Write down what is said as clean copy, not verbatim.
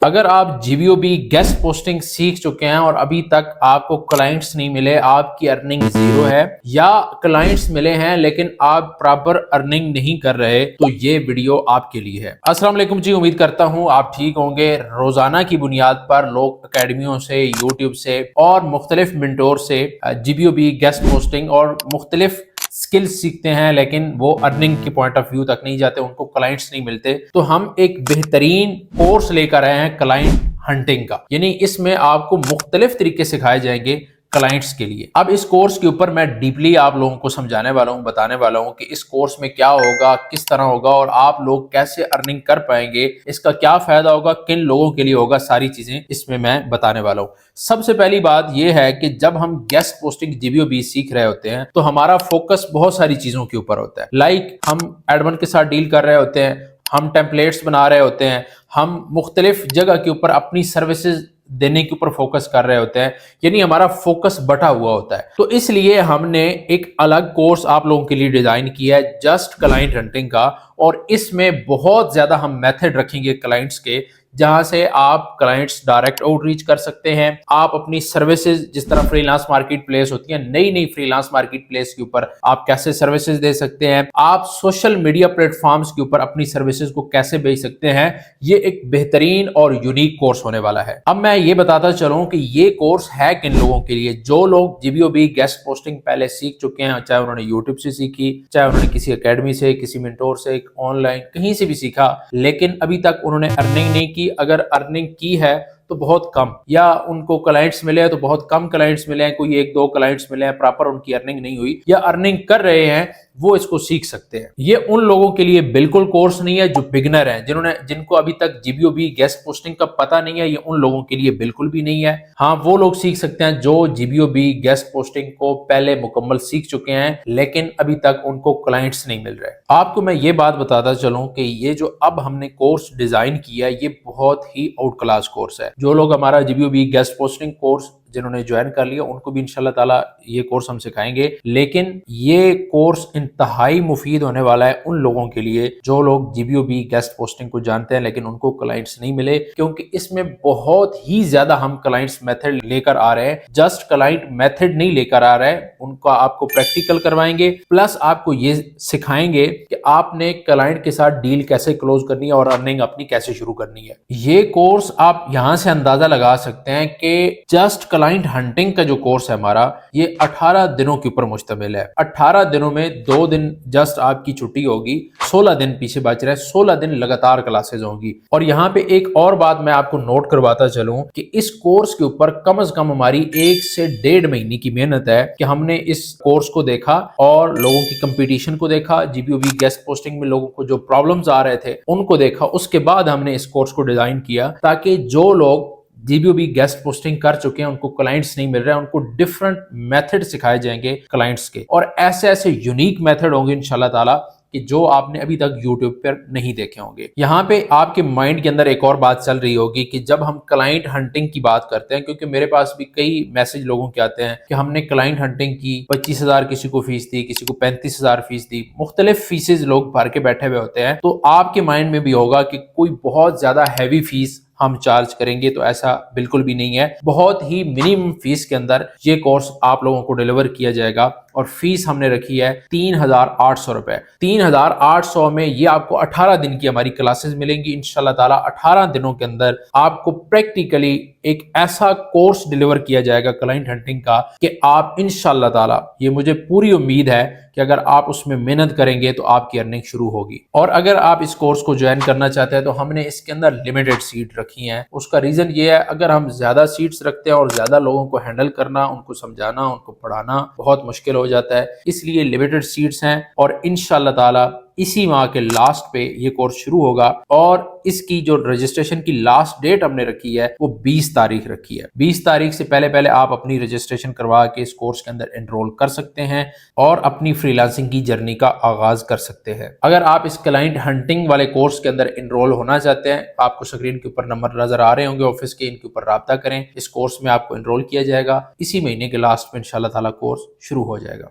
اگر آپ G B O B guest posting سیکھ چکے ہیں اور ابھی تک آپ کو کلائنٹس نہیں ملے، آپ کی ارننگ زیرو ہے، یا کلائنٹس ملے ہیں لیکن آپ پراپر ارننگ نہیں کر رہے، تو یہ ویڈیو آپ کے لیے ہے۔ السلام علیکم جی، امید کرتا ہوں آپ ٹھیک ہوں گے۔ روزانہ کی بنیاد پر لوگ اکیڈمیوں سے، یوٹیوب سے اور مختلف منٹور سے G B O B guest posting اور مختلف سکلز سیکھتے ہیں، لیکن وہ ارننگ کے پوائنٹ آف ویو تک نہیں جاتے، ان کو کلائنٹس نہیں ملتے۔ تو ہم ایک بہترین کورس لے کر آئے ہیں کلائنٹ ہنٹنگ کا، یعنی اس میں آپ کو مختلف طریقے سکھائے جائیں گے کلائنٹس کے لیے۔ اب اس کورس کے اوپر میں ڈیپلی آپ لوگوں کو سمجھانے والا ہوں، بتانے والا ہوں کہ اس کورس میں کیا ہوگا، کس طرح ہوگا اور آپ لوگ کیسے ارننگ کر پائیں گے، اس کا کیا فائدہ ہوگا، کن لوگوں کے لیے ہوگا، ساری چیزیں اس میں بتانے والا ہوں۔ سب سے پہلی بات یہ ہے کہ جب ہم guest posting G B O B سیکھ رہے ہوتے ہیں تو ہمارا فوکس بہت ساری چیزوں کے اوپر ہوتا ہے، لائک ہم ایڈمن کے ساتھ ڈیل کر رہے ہوتے ہیں، ہم ٹیمپلیٹس بنا رہے ہوتے ہیں، ہم مختلف جگہ کے اوپر اپنی سروسز دینے کے اوپر فوکس کر رہے ہوتے ہیں، یعنی ہمارا فوکس بٹا ہوا ہوتا ہے۔ تو اس لیے ہم نے ایک الگ کورس آپ لوگوں کے لیے ڈیزائن کیا ہے جسٹ کلائنٹ ہنٹنگ کا، اور اس میں بہت زیادہ ہم میتھڈ رکھیں گے کلائنٹس کے، جہاں سے آپ کلائنٹس ڈائریکٹ آؤٹ ریچ کر سکتے ہیں۔ آپ اپنی سروسز، جس طرح فری لانس مارکیٹ پلیس ہوتی ہیں، نئی فری لانس مارکیٹ پلیس کے اوپر آپ کیسے سروسز دے سکتے ہیں، آپ سوشل میڈیا پلیٹ فارمز کے اوپر اپنی سروسز کو کیسے بیچ سکتے ہیں، یہ ایک بہترین اور یونیک کورس ہونے والا ہے۔ اب میں یہ بتاتا چلوں کہ یہ کورس ہے کن لوگوں کے لیے، جو لوگ G B O B guest posting پہلے سیکھ چکے ہیں، چاہے انہوں نے یوٹیوب سے سیکھی، چاہے انہوں نے کسی اکیڈمی سے، کسی منٹور سے، آن لائن کہیں سے بھی سیکھا، لیکن ابھی تک انہوں نے ارننگ نہیں کی۔ اگر ارننگ کی ہے تو بہت کم، یا ان کو کلائنٹس ملے ہیں تو بہت کم کلائنٹس ملے ہیں، کوئی ایک دو کلائنٹس ملے ہیں، پراپر ان کی ارننگ نہیں ہوئی، یا ارننگ کر رہے ہیں، وہ اس کو سیکھ سکتے ہیں۔ یہ ان لوگوں کے لیے بالکل کورس نہیں ہے جو بگنر ہیں، جن کو ابھی تک G B O B guest posting کا پتہ نہیں ہے، یہ ان لوگوں کے لیے بالکل بھی نہیں ہے۔ ہاں، وہ لوگ سیکھ سکتے ہیں جو G B O B guest posting کو پہلے مکمل سیکھ چکے ہیں، لیکن ابھی تک ان کو کلائنٹس نہیں مل رہے۔ آپ کو میں یہ بات بتاتا چلوں کہ یہ جو اب ہم نے کورس ڈیزائن کیا ہے، یہ بہت ہی آؤٹ کلاس کورس ہے۔ جو لوگ ہمارا G B O B guest posting course جنہوں نے جوائن کر لیا، ان کو بھی انشاءاللہ تعالیٰ یہ کورس ہم سکھائیں گے، لیکن یہ کورس انتہائی مفید ہونے والا ہے ان لوگوں کے لیے جو لوگ G B O B guest posting کو جانتے ہیں لیکن ان کو کلائنٹس نہیں ملے، کیونکہ اس میں بہت ہی زیادہ ہم کلائنٹس میتھڈ لے کر آ رہے ہیں۔ جسٹ کلائنٹ میتھڈ نہیں لے کر آ رہے ہیں، ان کو آپ کو پریکٹیکل کروائیں گے، پلس آپ کو یہ سکھائیں گے کہ آپ نے کلائنٹ کے ساتھ ڈیل کیسے کلوز کرنی ہے اور ارننگ اپنی کیسے شروع کرنی ہے۔ یہ کورس آپ یہاں سے اندازہ لگا سکتے ہیں کہ جسٹ کلائنٹ ہنٹنگ کا جو کورس ہے ہمارا، یہ 18 دنوں کے اوپر مشتمل ہے۔ 18 دنوں میں 2 دن جسٹ آپ کی چھٹی ہوگی، 16 دن پیچھے بچ رہے ہیں، 16 دن لگاتار کلاسز ہوں گی۔ اور یہاں پہ ایک اور بات میں آپ کو نوٹ کرواتا چلوں کہ اس کورس کے اوپر کم از کم ہماری 1 سے 1.5 مہینے کی محنت ہے کہ ہم نے اس کورس کو دیکھا اور لوگوں کی کمپٹیشن کو دیکھا، G B O B guest posting میں لوگوں کو جو پرابلمز آ رہے تھے ان کو دیکھا، اس کے بعد ہم نے اس کورس کو ڈیزائن کیا تاکہ جو لوگ G B O B guest posting کر چکے ہیں، ان کو کلائنٹس نہیں مل رہے ہیں، ان کو ڈیفرنٹ میتھڈ سکھائے جائیں گے کلائنٹس کے، اور ایسے یونیک میتھڈ ہوں گے انشاءاللہ تعالیٰ کہ جو آپ نے ابھی تک یوٹیوب پر نہیں دیکھے ہوں گے۔ یہاں پہ آپ کے مائنڈ کے اندر ایک اور بات چل رہی ہوگی کہ جب ہم کلائنٹ ہنٹنگ کی بات کرتے ہیں، کیونکہ میرے پاس بھی کئی میسج لوگوں کے آتے ہیں کہ ہم نے کلائنٹ ہنٹنگ کی، 25,000 کسی کو فیس دی، کسی کو 35,000 فیس دی، مختلف فیسز لوگ بھر کے بیٹھے ہوئے ہوتے ہیں، تو آپ کے مائنڈ میں بھی ہوگا کہ کوئی بہت زیادہ ہیوی فیس ہم چارج کریں گے، تو ایسا بالکل بھی نہیں ہے۔ بہت ہی منیمم فیس کے اندر یہ کورس آپ لوگوں کو ڈیلیور کیا جائے گا، اور فیس ہم نے رکھی ہے 3,800 روپے۔ 3,800 میں یہ آپ کو 18 دن کی ہماری کلاسز ملیں گی انشاءاللہ تعالیٰ۔ 18 دنوں کے اندر آپ کو پریکٹیکلی ایک ایسا کورس ڈیلیور کیا جائے گا کلائنٹ ہنٹنگ کا کہ آپ انشاءاللہ تعالیٰ، یہ مجھے پوری امید ہے کہ اگر آپ اس میں محنت کریں گے تو آپ کی ارننگ شروع ہوگی۔ اور اگر آپ اس کورس کو جوائن کرنا چاہتے ہیں تو ہم نے اس کے اندر لمیٹڈ سیٹ رکھی ہیں۔ اس کا ریزن یہ ہے، اگر ہم زیادہ سیٹس رکھتے ہیں اور زیادہ لوگوں کو ہینڈل کرنا، ان کو سمجھانا، ان کو پڑھانا بہت مشکل ہو جاتا ہے، اس لیے لمیٹڈ سیٹس ہیں، اور انشاءاللہ تعالیٰ اسی ماہ کے لاسٹ پہ یہ کورس شروع ہوگا، اور اس کی جو رجسٹریشن کی لاسٹ ڈیٹ ہم نے رکھی ہے وہ 20 تاریخ رکھی ہے۔ 20 تاریخ سے پہلے آپ اپنی رجسٹریشن کروا کے اس کورس کے اندر انرول کر سکتے ہیں اور اپنی فری لانسنگ کی جرنی کا آغاز کر سکتے ہیں۔ اگر آپ اس کلائنٹ ہنٹنگ والے کورس کے اندر انرول ہونا چاہتے ہیں، آپ کو اسکرین کے اوپر نمبر نظر آ رہے ہوں گے آفس کے، ان کے اوپر رابطہ کریں۔ اس کورس میں آپ کو انرول کیا جائے گا، اسی مہینے کے لاسٹ میں انشاءاللہ تعالیٰ کورس شروع ہو جائے گا۔